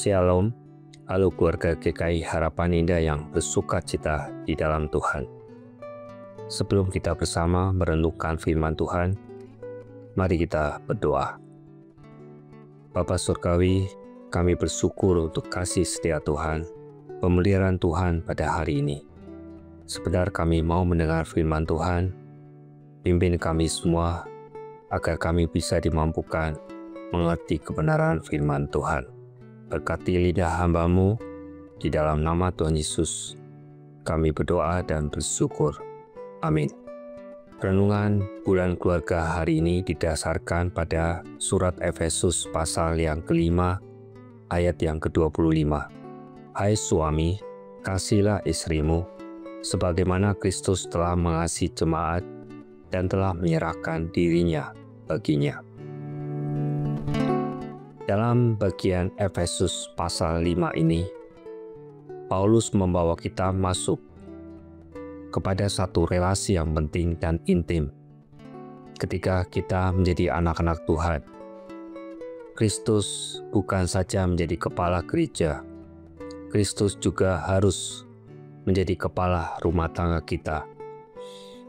Shalom, halo keluarga GKI Harapan Indah yang bersuka cita di dalam Tuhan. Sebelum kita bersama merenungkan firman Tuhan, mari kita berdoa. Bapa Surgawi, kami bersyukur untuk kasih setia Tuhan, pemeliharaan Tuhan pada hari ini. Sebentar kami mau mendengar firman Tuhan, pimpin kami semua agar kami bisa dimampukan mengerti kebenaran firman Tuhan. Berkati lidah hamba-Mu, di dalam nama Tuhan Yesus, kami berdoa dan bersyukur. Amin. Renungan bulan keluarga hari ini didasarkan pada surat Efesus pasal yang kelima, ayat yang ke-25. Hai suami, kasihilah istrimu, sebagaimana Kristus telah mengasihi jemaat dan telah menyerahkan dirinya baginya. Dalam bagian Efesus pasal 5 ini, Paulus membawa kita masuk kepada satu relasi yang penting dan intim. Ketika kita menjadi anak-anak Tuhan, Kristus bukan saja menjadi kepala gereja, Kristus juga harus menjadi kepala rumah tangga kita.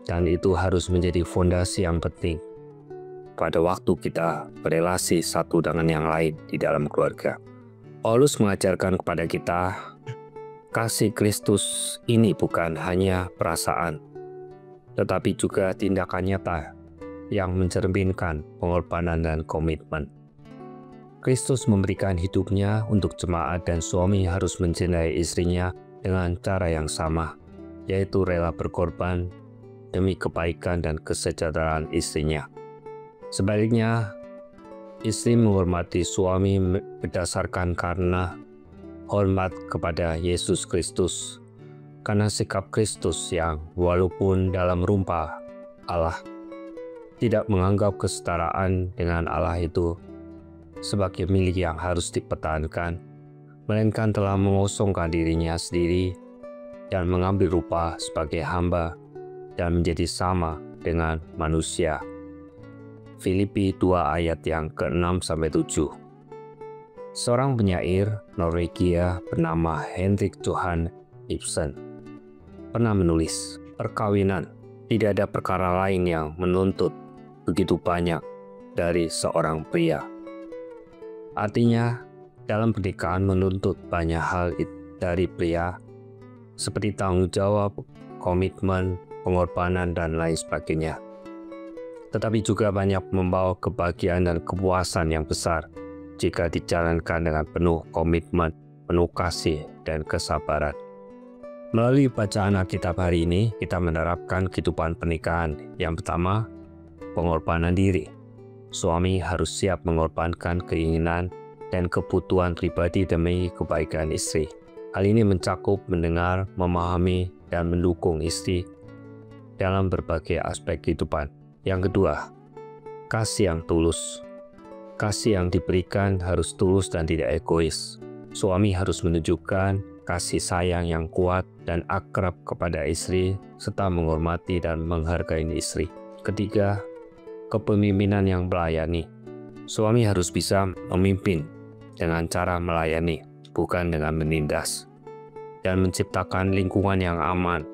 Dan itu harus menjadi fondasi yang penting pada waktu kita berelasi satu dengan yang lain di dalam keluarga. Paulus mengajarkan kepada kita, kasih Kristus ini bukan hanya perasaan, tetapi juga tindakan nyata yang mencerminkan pengorbanan dan komitmen. Kristus memberikan hidupnya untuk jemaat dan suami harus mencintai istrinya dengan cara yang sama, yaitu rela berkorban demi kebaikan dan kesejahteraan istrinya. Sebaliknya, istri menghormati suami berdasarkan karena hormat kepada Yesus Kristus, karena sikap Kristus yang walaupun dalam rupa Allah, tidak menganggap kesetaraan dengan Allah itu sebagai milik yang harus dipertahankan, melainkan telah mengosongkan dirinya sendiri dan mengambil rupa sebagai hamba dan menjadi sama dengan manusia. Filipi 2 ayat yang ke-6-7. Seorang penyair Norwegia bernama Henrik Johan Ibsen pernah menulis, perkawinan tidak ada perkara lain yang menuntut begitu banyak dari seorang pria. Artinya, dalam pernikahan menuntut banyak hal dari pria, seperti tanggung jawab, komitmen, pengorbanan, dan lain sebagainya. Tetapi juga banyak membawa kebahagiaan dan kepuasan yang besar jika dijalankan dengan penuh komitmen, penuh kasih, dan kesabaran. Melalui bacaan Alkitab hari ini, kita menerapkan kehidupan pernikahan. Yang pertama, pengorbanan diri. Suami harus siap mengorbankan keinginan dan kebutuhan pribadi demi kebaikan istri. Hal ini mencakup mendengar, memahami, dan mendukung istri dalam berbagai aspek kehidupan. Yang kedua, kasih yang tulus. Kasih yang diberikan harus tulus dan tidak egois. Suami harus menunjukkan kasih sayang yang kuat dan akrab kepada istri, serta menghormati dan menghargai istri. Ketiga, kepemimpinan yang melayani. Suami harus bisa memimpin dengan cara melayani, bukan dengan menindas, dan menciptakan lingkungan yang aman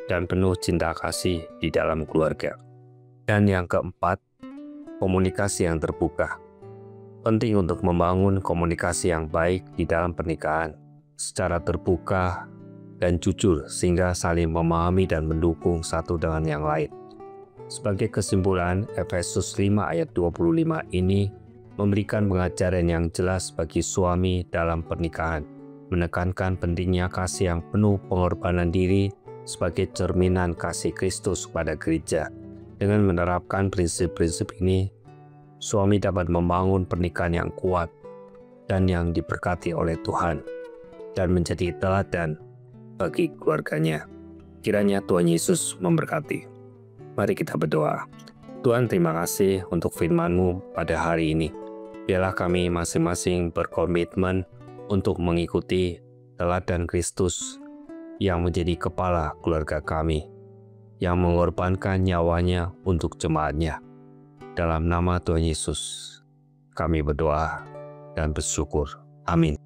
dan penuh cinta kasih di dalam keluarga. Dan yang keempat, komunikasi yang terbuka. Penting untuk membangun komunikasi yang baik di dalam pernikahan secara terbuka dan jujur sehingga saling memahami dan mendukung satu dengan yang lain. Sebagai kesimpulan, Efesus 5 ayat 25 ini memberikan pengajaran yang jelas bagi suami dalam pernikahan, menekankan pentingnya kasih yang penuh pengorbanan diri sebagai cerminan kasih Kristus kepada gereja. Dengan menerapkan prinsip-prinsip ini, suami dapat membangun pernikahan yang kuat dan yang diberkati oleh Tuhan dan menjadi teladan bagi keluarganya. Kiranya Tuhan Yesus memberkati. Mari kita berdoa. Tuhan, terima kasih untuk firman-Mu pada hari ini. Biarlah kami masing-masing berkomitmen untuk mengikuti teladan Kristus yang menjadi kepala keluarga kami, yang mengorbankan nyawanya untuk jemaatnya. Dalam nama Tuhan Yesus, kami berdoa dan bersyukur. Amin.